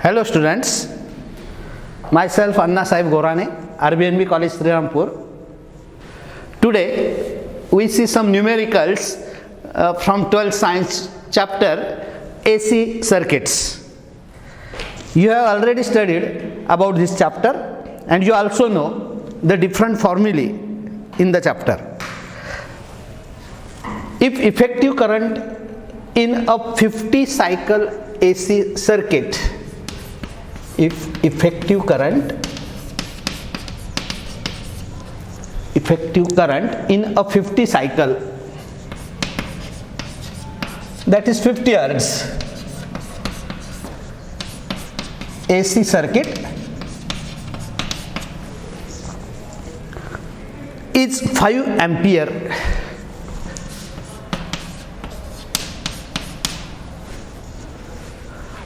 Hello students, myself Anna Sahib Gorane, RBNB College Srirampur. Today we see some numericals from 12th science chapter AC circuits. You have already studied about this chapter and you also know the different formulae in the chapter. If effective current in a 50 cycle AC circuit, if effective current in a 50 cycle, that is 50 hertz AC circuit is 5 ampere.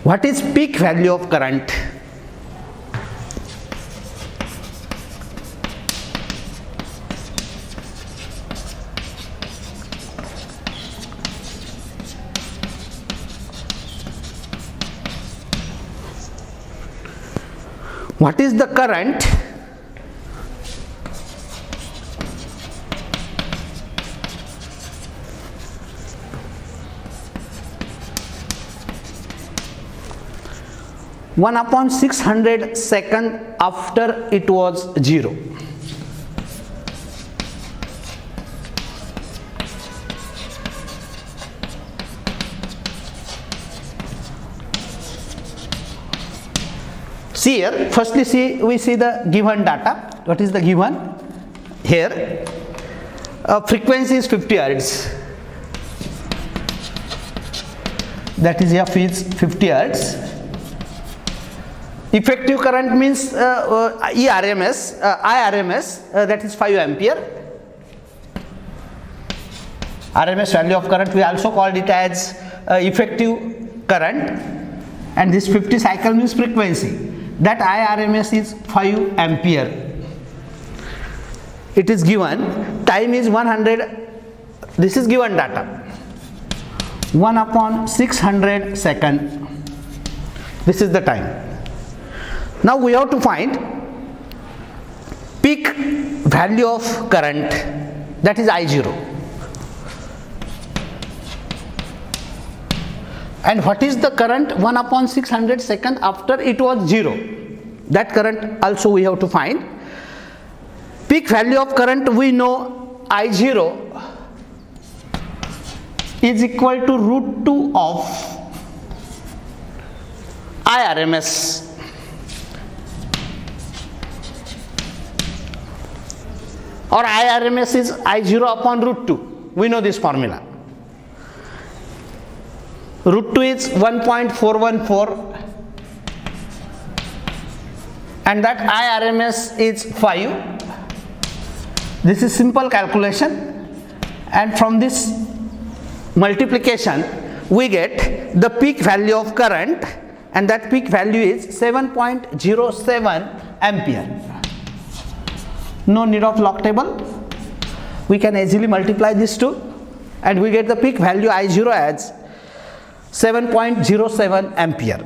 What is peak value of current? What is the current one upon 600 second after it was 0? See here, firstly we see the given data. What is the given? Here, frequency is 50 hertz. That is F is 50 hertz. Effective current means IRMS, that is 5 ampere. RMS value of current, we also called it as effective current, and this 50 cycle means frequency. That IRMS is 5 ampere. It is given. Time is 100. This is given data. 1 upon 600 second. This is the time. Now we have to find peak value of current, that is I0. And what is the current 1 upon 600 second after it was 0? That current also we have to find. Peak value of current, we know I0 is equal to root 2 of IRMS. Or IRMS is I0 upon root 2. We know this formula. Root 2 is 1.414 and that IRMS is 5. This is simple calculation, and from this multiplication we get the peak value of current, and that peak value is 7.07 ampere. No need of log table. We can easily multiply these two and we get the peak value I0 as 7.07 ampere.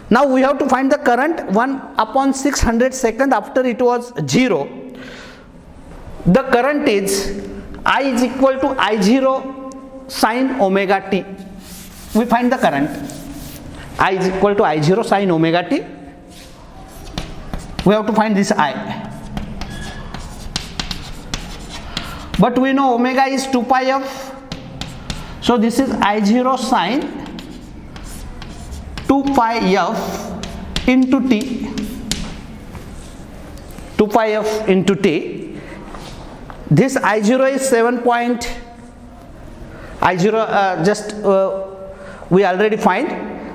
Now we have to find the current 1 upon 600 second after it was 0. The current is I is equal to I0 sine omega t. We find the current. I is equal to I0 sine omega t. We have to find this I. But we know omega is 2 pi f. So this is I0 sine 2 pi f into t. 2 pi f into t. This I0 is 7 point. I0 we already find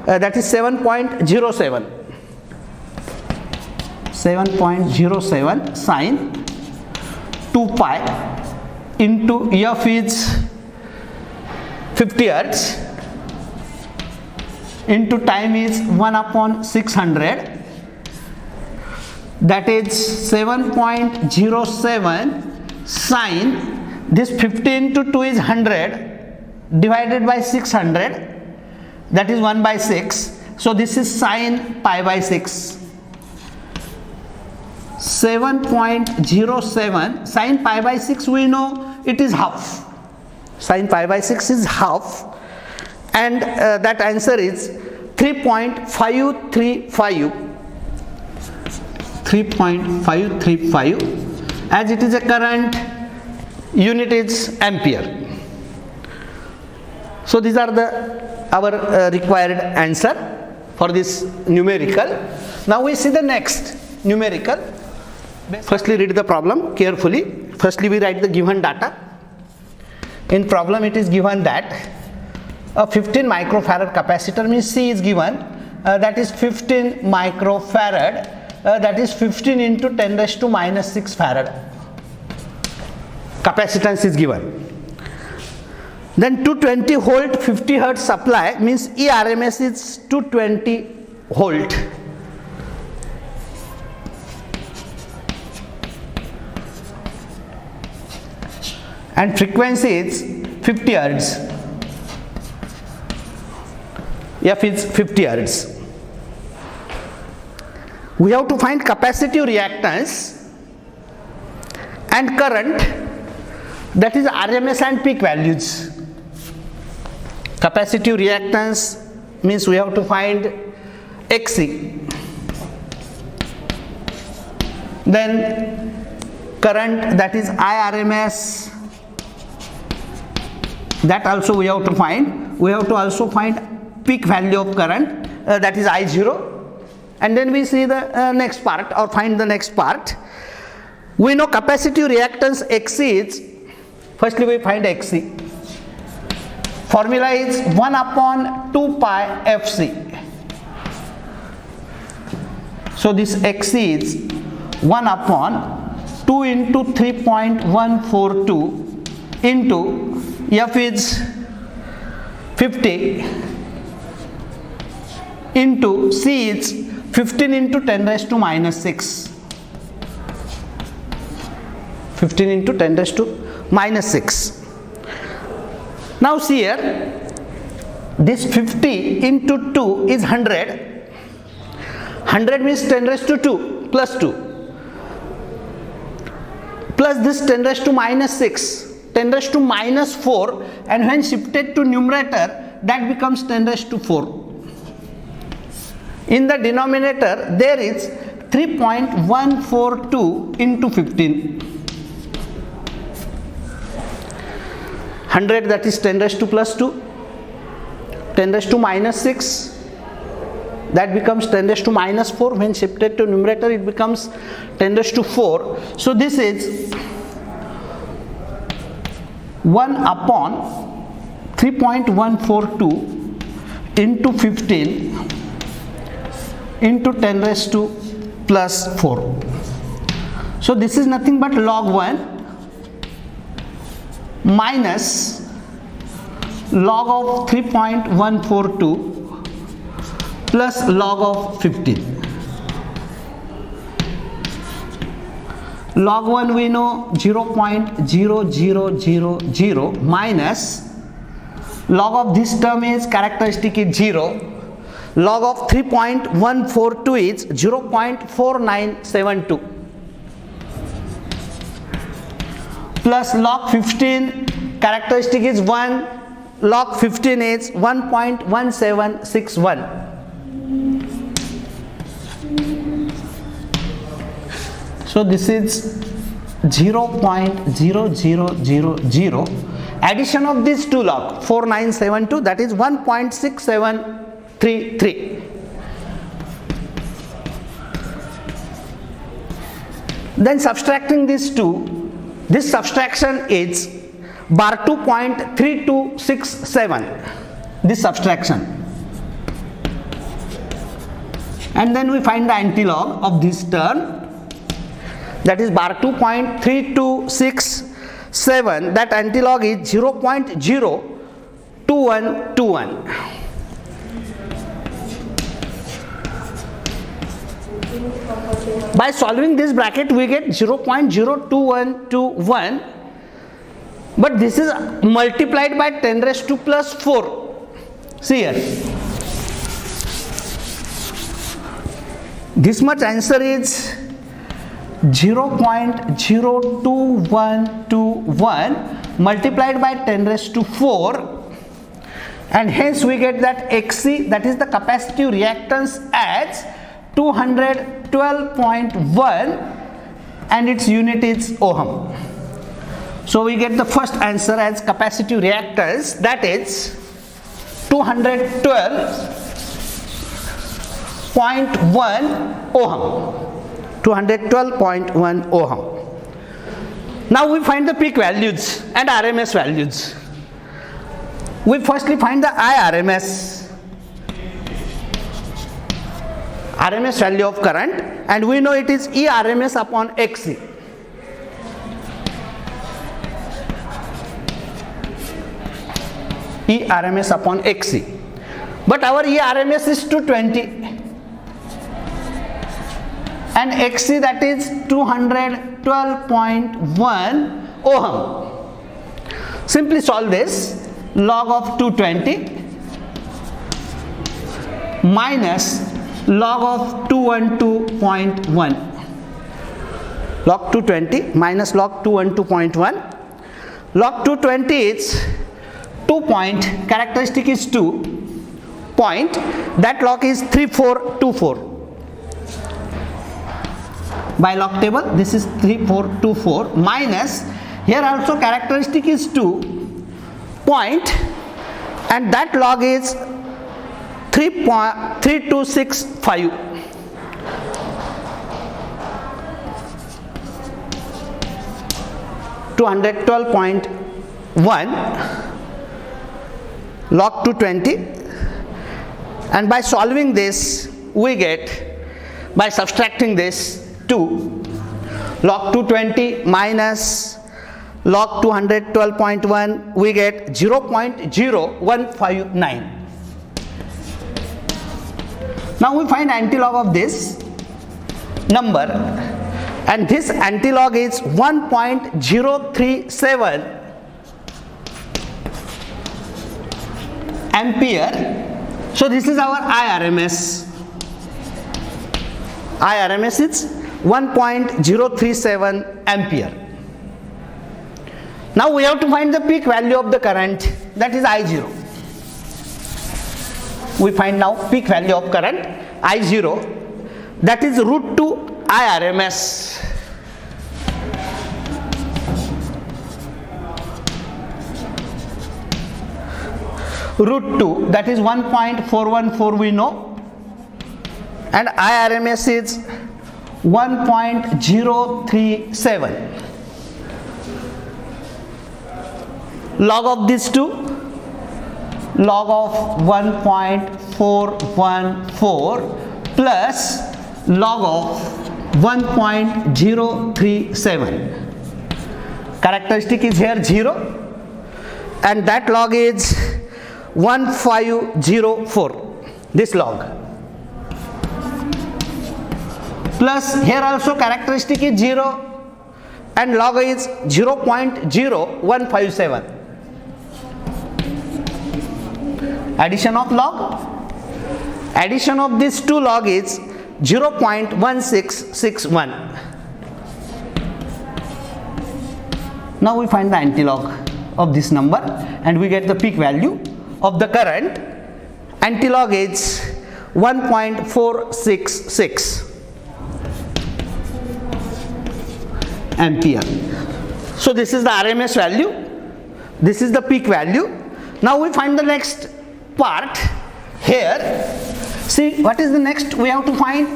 that is 7.07. 7.07 sine 2 pi into f is 50 hertz into time is 1 upon 600, that is 7.07 sine, this 50 into 2 is 100 divided by 600, that is 1 by 6. So this is sine pi by 6. 7.07 sine pi by 6, we know it is half. Sine pi by 6 is half, and that answer is 3.535. As it is a current, unit is ampere. So these are our required answer for this numerical. Now we see the next numerical. Firstly, read the problem carefully. Firstly, we write the given data. In problem, it is given that a 15 microfarad capacitor, means C is given, that is 15 microfarad, that is 15 into 10 raised to minus 6 farad. Capacitance is given. Then 220 volt 50 hertz supply, means ERMS is 220 volt. And frequency is 50 hertz. F is 50 hertz. We have to find capacitive reactance and current, that is RMS and peak values. Capacitive reactance means we have to find XC. Then current, that is IRMS, that also we have to find. We have to also find peak value of current, that is I0. And then we see the next part, or find the next part. We know capacitive reactance XC is, firstly we find XC. Formula is 1 upon 2 pi FC. So this XC is 1 upon 2 into 3.142 into F is 50 into C is 15 into 10 raised to minus 6. 15 into 10 raised to minus 6. Now see here, this 50 into 2 is 100. 100 means 10 raised to 2 plus 2. Plus this 10 raised to minus 6. 10 raised to minus 4, and when shifted to numerator, that becomes 10 raised to 4. In the denominator, there is 3.142 into 15. 100, that is 10 raised to plus 2. 10 raised to minus 6, that becomes 10 raised to minus 4. When shifted to numerator, it becomes 10 raised to 4. So this is 1 upon 3.142 into 15 into 10 raised to plus 4. So this is nothing but log 1 minus log of 3.142 plus log of 15. Log 1 we know 0.0000 minus log of this term is characteristic is 0. Log of 3.142 is 0.4972 plus log 15 characteristic is 1. Log 15 is 1.1761. So this is 0.0000. Addition of these two log 4972, that is 1.6733. Then subtracting these two, this subtraction is bar 2.3267. This subtraction. And then we find the antilog of this term, that is bar 2.3267. That antilog is 0.02121. By solving this bracket, we get 0.02121, but this is multiplied by 10 raised to plus 4. See here, this much answer is 0.02121 multiplied by 10 raised to 4, and hence we get that Xc, that is the capacitive reactance, as 212.1 and its unit is ohm. So we get the first answer as capacitive reactance, that is 212.1 ohm. 212.1 ohm. Now we find the peak values and RMS values. We firstly find the IRMS, RMS value of current, and we know it is ERMS upon Xc. ERMS upon Xc. But our ERMS is 220 and Xc, that is 212.1 ohm. Simply solve this. Log of 220 minus log of 212.1. Log 220 minus log 212.1. Log 220 is 2 point, characteristic is 2 point, that log is 3424. By log table this is 3424 minus, here also characteristic is 2 point and that log is 3265. Log 220, and by solving this we get, by subtracting this 2, log 220 minus log 212.1, we get 0.0159. Now we find antilog of this number, and this antilog is 1.037 ampere. So this is our IRMS. IRMS is 1.037 ampere. Now we have to find the peak value of the current, that is I0. We find now peak value of current I0, that is root 2 IRMS. Root 2, that is 1.414 we know, and IRMS is 1.037. Log of these two, log of 1.414 plus log of 1.037. Characteristic is here 0 and that log is 1504, this log, plus here also characteristic is 0 and log is 0.0157. Addition of log, addition of these two log is 0.1661. Now we find the antilog of this number and we get the peak value of the current. Antilog is 1.466 ampere. So this is the RMS value, this is the peak value. Now we find the next part here. See what is the next we have to find.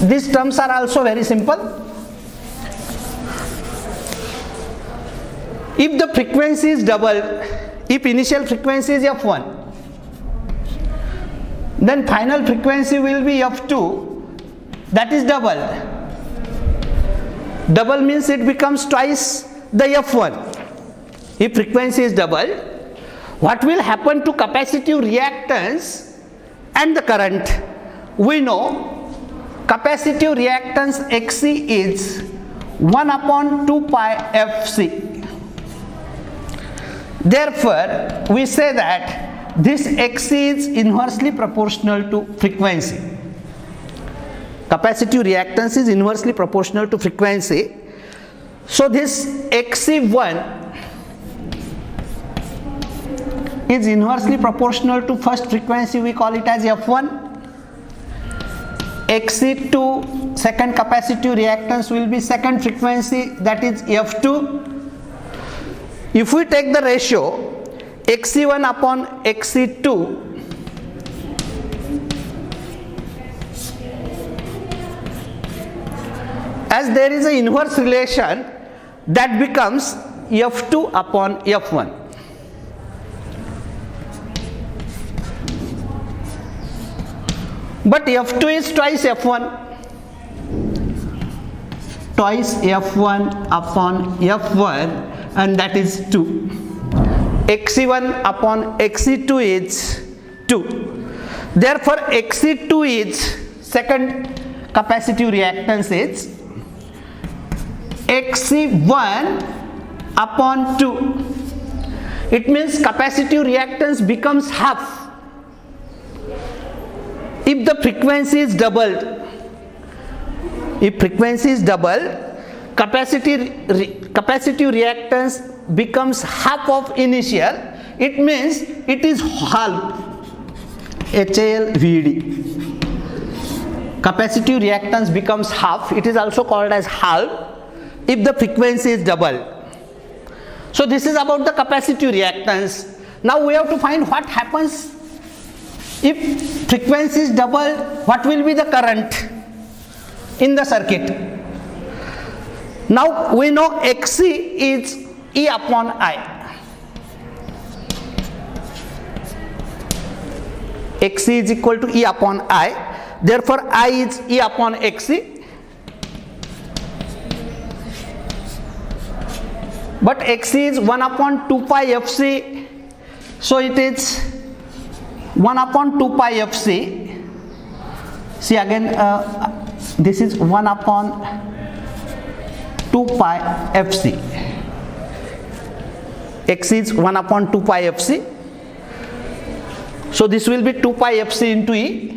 These terms are also very simple. If the frequency is double, if initial frequency is f1, then final frequency will be f2, that is double. Double means it becomes twice the f1. If frequency is double, what will happen to capacitive reactance and the current? We know capacitive reactance Xc is 1 upon 2 pi Fc. Therefore, we say that this Xc is inversely proportional to frequency. capacitive reactance is inversely proportional to frequency. So this Xc1 is inversely proportional to first frequency, we call it as F1. Xc2, second capacitive reactance, will be second frequency, that is F2. If we take the ratio Xc1 upon Xc2, as there is an inverse relation, that becomes F2 upon F1. But F2 is twice F1. Twice F1 upon F1, and that is 2. Xc1 upon Xc2 is 2. Therefore, Xc2 is second capacitive reactance is Xc1 upon 2. It means capacitive reactance becomes half if the frequency is doubled. If frequency is doubled, capacitive reactance becomes half of initial. It means it is half. HALVD. Capacitive reactance becomes half. It is also called as half if the frequency is doubled. So this is about the capacitive reactance. Now we have to find what happens if frequency is doubled. What will be the current in the circuit? Now we know Xc is E upon I. Xc is equal to E upon I. Therefore I is E upon Xc. But Xc is 1 upon 2 pi Fc. So it is 1 upon 2 pi Fc. See again, this is 1 upon 2 pi Fc. X is 1 upon 2 pi Fc. So this will be 2 pi Fc into E.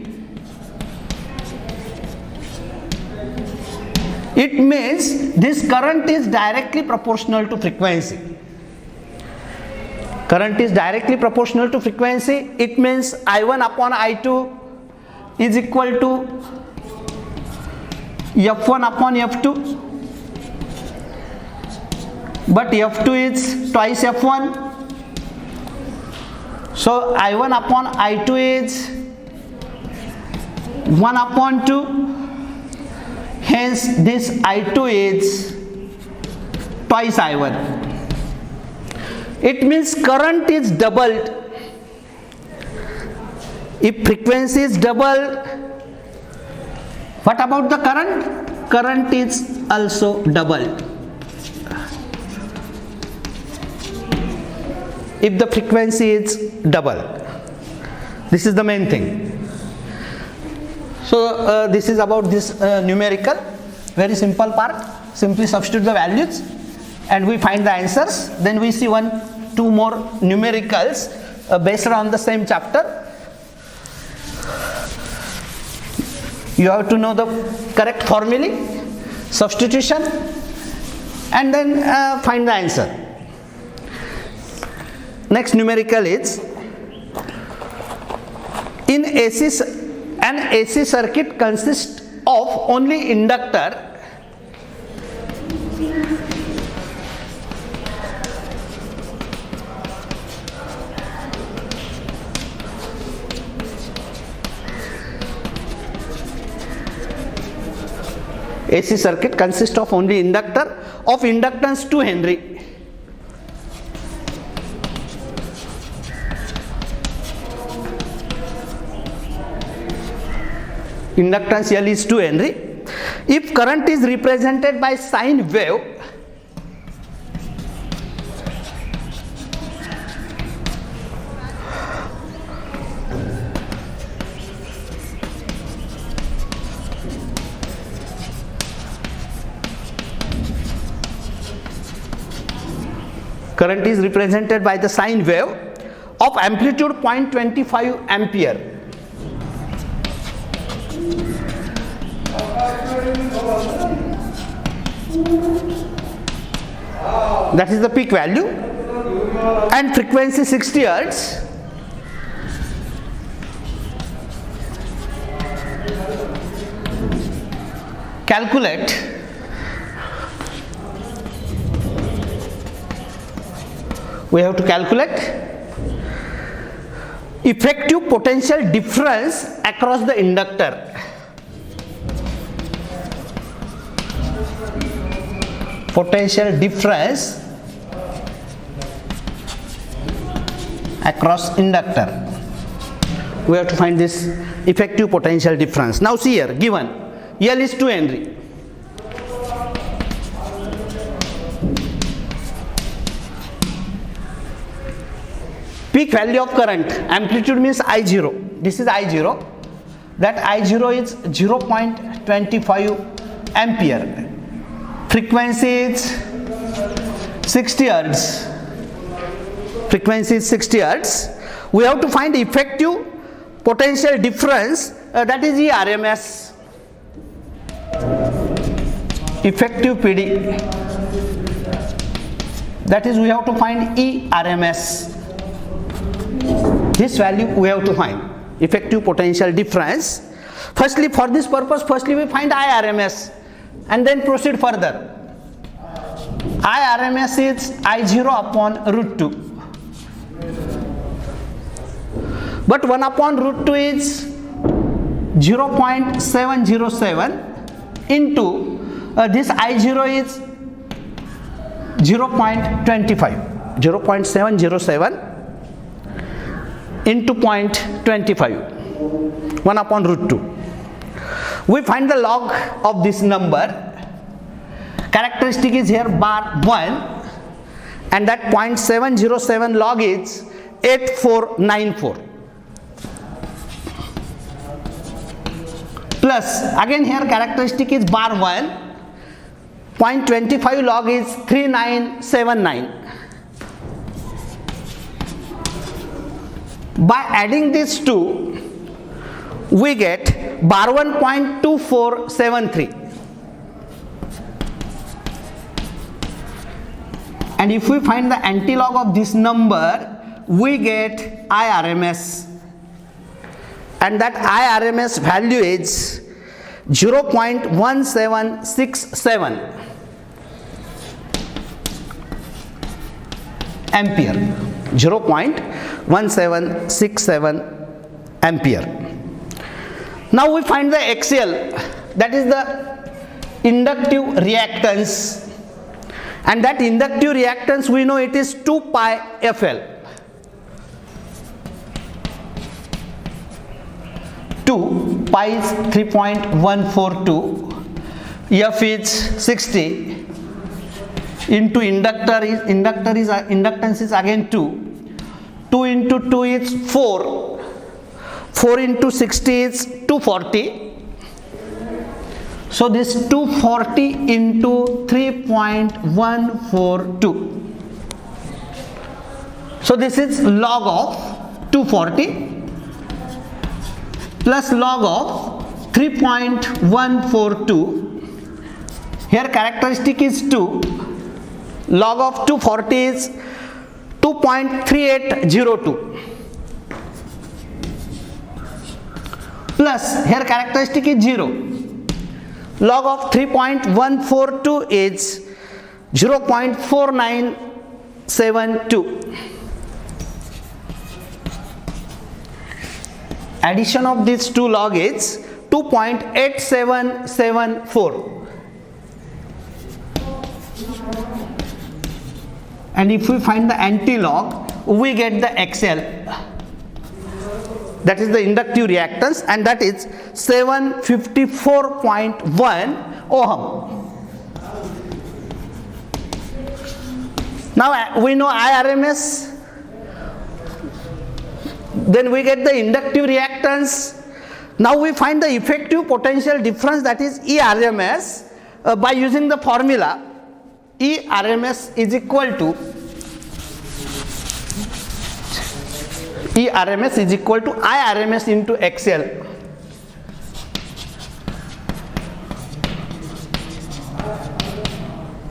It means this current is directly proportional to frequency. Current is directly proportional to frequency. It means I1 upon I2 is equal to F1 upon F2. But F2 is twice F1. So I1 upon I2 is 1 upon 2. Hence this I2 is twice I1. It means current is doubled. If frequency is doubled, what about the current? Current is also doubled. If the frequency is double. This is the main thing. So this is about this numerical, very simple part. Simply substitute the values and we find the answers. Then we see 2 more numericals based on the same chapter. You have to know the correct formulae, substitution, and then find the answer. Next numerical is, in an AC circuit consists of only inductor AC circuit consists of only inductor of inductance 2 Henry. Inductance L is 2 Henry. If current is represented by sine wave, current is represented by the sine wave of amplitude 0.25 ampere. That is the peak value, and frequency 60 Hz. Calculate we have to calculate effective potential difference across the inductor. Potential difference across inductor. We have to find this effective potential difference. Now see here, given L is 2 Henry. Peak value of current, amplitude means I0. This is I0. That I0 is 0.25 ampere. Frequency is 60 Hz. Frequency is 60 Hz. We have to find effective potential difference, that is ERMS. Effective PD. That is, we have to find ERMS. This value we have to find. Effective potential difference. Firstly, for this purpose, we find IRMS and then proceed further. IRMS is I0 upon root 2. But 1 upon root 2 is 0.707 into this I0 is 0.25. 0.707 into 0.25. 1 upon root 2. We find the log of this number. Characteristic is here bar 1, and that 0.707 log is 8494. Plus, again here characteristic is bar 1, 0.25 log is 3979. By adding these two, we get bar 1.2473. And if we find the antilog of this number, we get IRMS. And that IRMS value is 0.1767 ampere. 0.1767 ampere. Now we find the XL, that is the inductive reactance, and that inductive reactance we know it is 2 pi FL. 2 pi is 3.142, F is 60 into inductance is again 2. 2 into 2 is 4. 4 into 60 is 240. So this 240 into 3.142. So this is log of 240 plus log of 3.142. Here characteristic is 2. Log of 240 is 2.3802. Plus here characteristic is 0. Log of 3.142 is 0.4972. Addition of these two log is 2.8774. And if we find the antilog, we get the XL. That is the inductive reactance, and that is 754.1 ohm. Now we know IRMS, then we get the inductive reactance. Now we find the effective potential difference, that is ERMS, by using the formula ERMS is equal to IRMS into XL.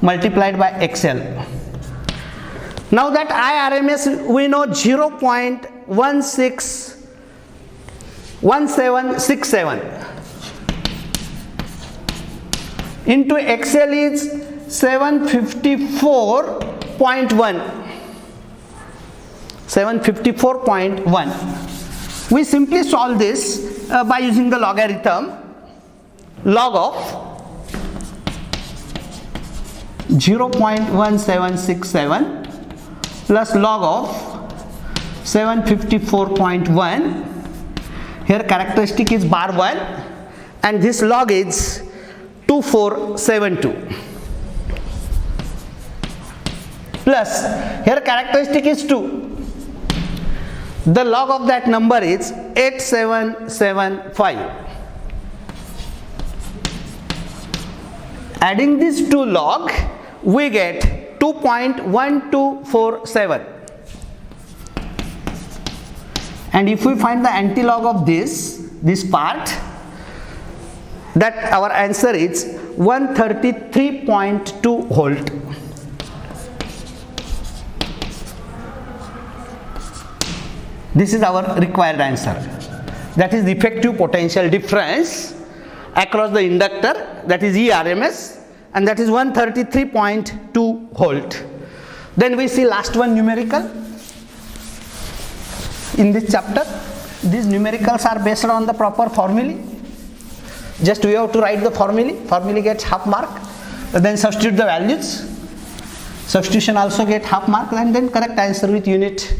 multiplied by XL. Now that IRMS we know 0.1767 into XL is 754.1. We simply solve this by using the logarithm. Log of 0.1767 plus log of 754.1. Here characteristic is bar 1 and this log is 2472. Plus here characteristic is 2. The log of that number is 8775. Adding these two log, we get 2.1247. And if we find the antilog of this part, that our answer is 133.2 volt. This is our required answer. That is the effective potential difference across the inductor, that is ERMS, and that is 133.2 volt. Then we see last one, numerical. In this chapter, these numericals are based on the proper formulae. Just we have to write the formulae. Formulae gets half mark. Then substitute the values. Substitution also get half mark, and then correct answer with unit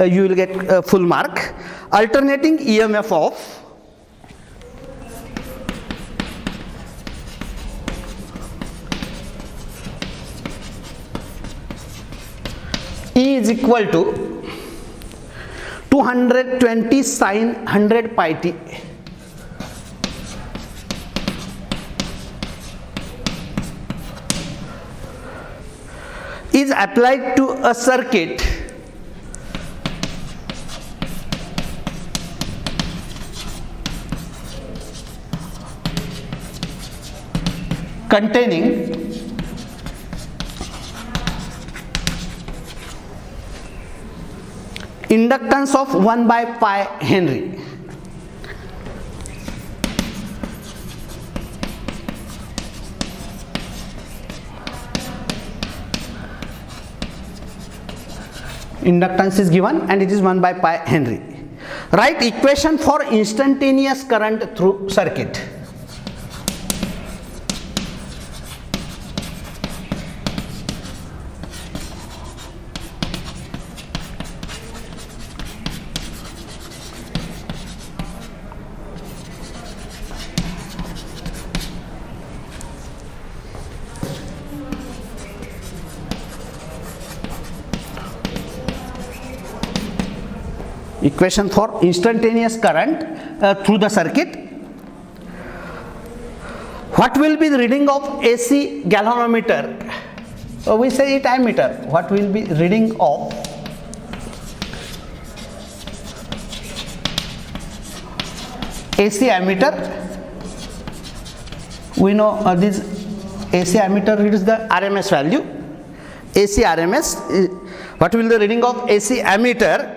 you will get full mark. Alternating EMF of E is equal to 220 sin 100 pi t. Is applied to a circuit containing inductance of 1 by pi Henry. Inductance is given and it is 1 by pi Henry. Write equation for instantaneous current through circuit. Equation for instantaneous current through the circuit. What will be the reading of AC galvanometer? We say it ammeter. What will be reading of AC ammeter? We know this AC ammeter reads the RMS value. AC RMS. What will be the reading of AC ammeter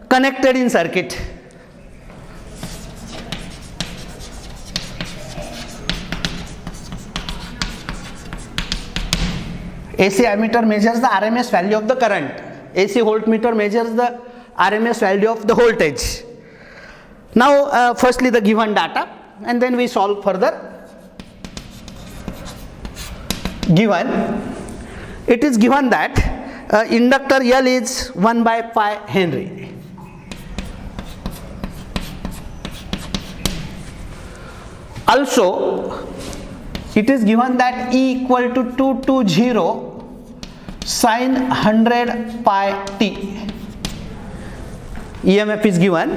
connected in circuit? AC ammeter measures the RMS value of the current. AC voltmeter measures the RMS value of the voltage. Now firstly the given data and then we solve further. Given, it is given that inductor L is 1 by pi Henry. Also, it is given that E equal to 220 sin 100 pi t. EMF is given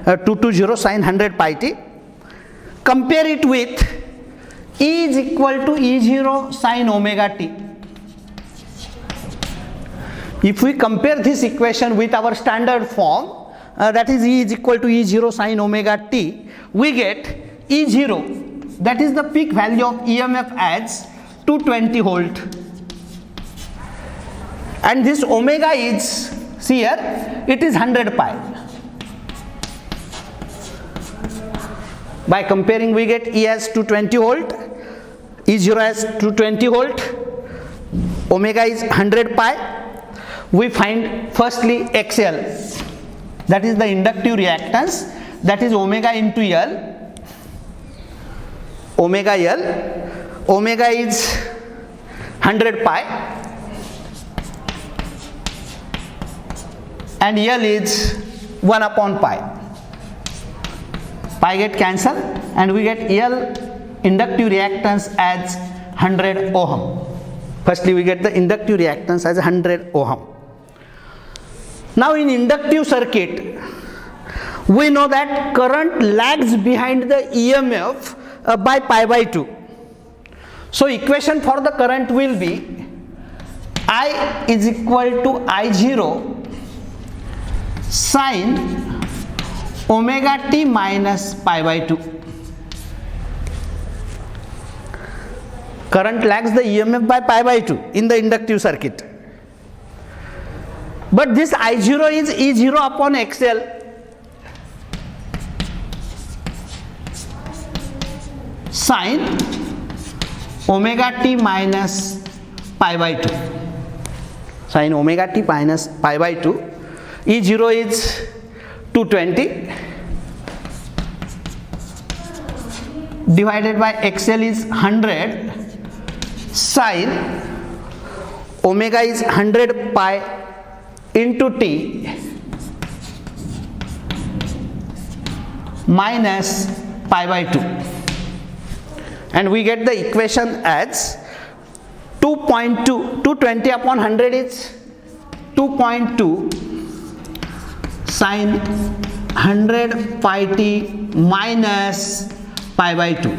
220 sin 100 pi t. Compare it with E is equal to E0 sin omega t. If we compare this equation with our standard form, that is E is equal to E0 sin omega t, we get E0, that is the peak value of EMF as 220 volt. and this omega is, see here, it is 100 pi. By comparing, we get E as 220 volt, E0 as 220 volt, omega is 100 pi. We find firstly XL, that is the inductive reactance, that is omega into L, omega L, omega is 100 pi and L is 1 upon pi. Pi get cancelled and we get L inductive reactance as 100 ohm. Firstly we get the inductive reactance as 100 ohm. Now in inductive circuit, we know that current lags behind the EMF by pi by 2. So equation for the current will be I is equal to I0 sine omega t minus pi by 2. Current lags the EMF by pi by 2 in the inductive circuit. But this I0 is E0 upon XL. Sine omega t minus pi by 2. Sine omega t minus pi by 2. E0 is 220 divided by XL is 100 sine omega is 100 pi into t minus pi by 2, and we get the equation as 2.2, 220 upon 100 is 2.2 sine 100 pi t minus pi by 2.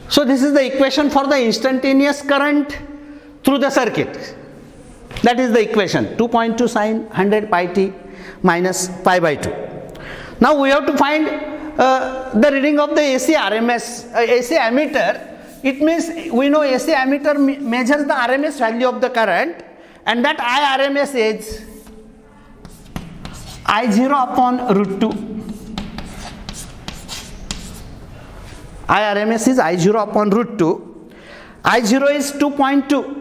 So this is the equation for the instantaneous current through the circuit. That is the equation, 2.2 sine 100 pi t minus pi by 2. Now we have to find the reading of the AC RMS, AC ammeter. It means we know AC ammeter measures the RMS value of the current, and that IRMS is I0 upon root 2. IRMS is I0 upon root 2. I0 is 2.2.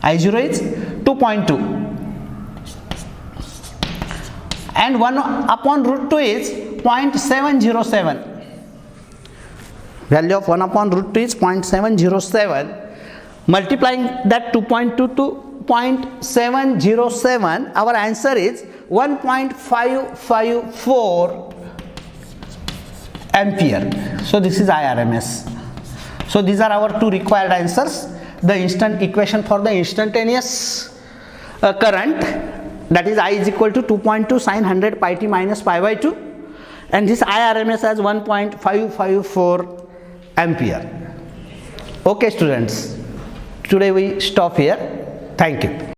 I0 is 2.2. And 1 upon root 2 is 0.707. Value of 1 upon root 2 is 0.707. Multiplying that 2.2 to 0.707, our answer is 1.554 ampere. So this is IRMS. So these are our two required answers. The instant equation for the instantaneous current, that is I is equal to 2.2 sine 100 pi t minus pi by 2, and this IRMS as 1.554 ampere. Okay students, today we stop here. Thank you.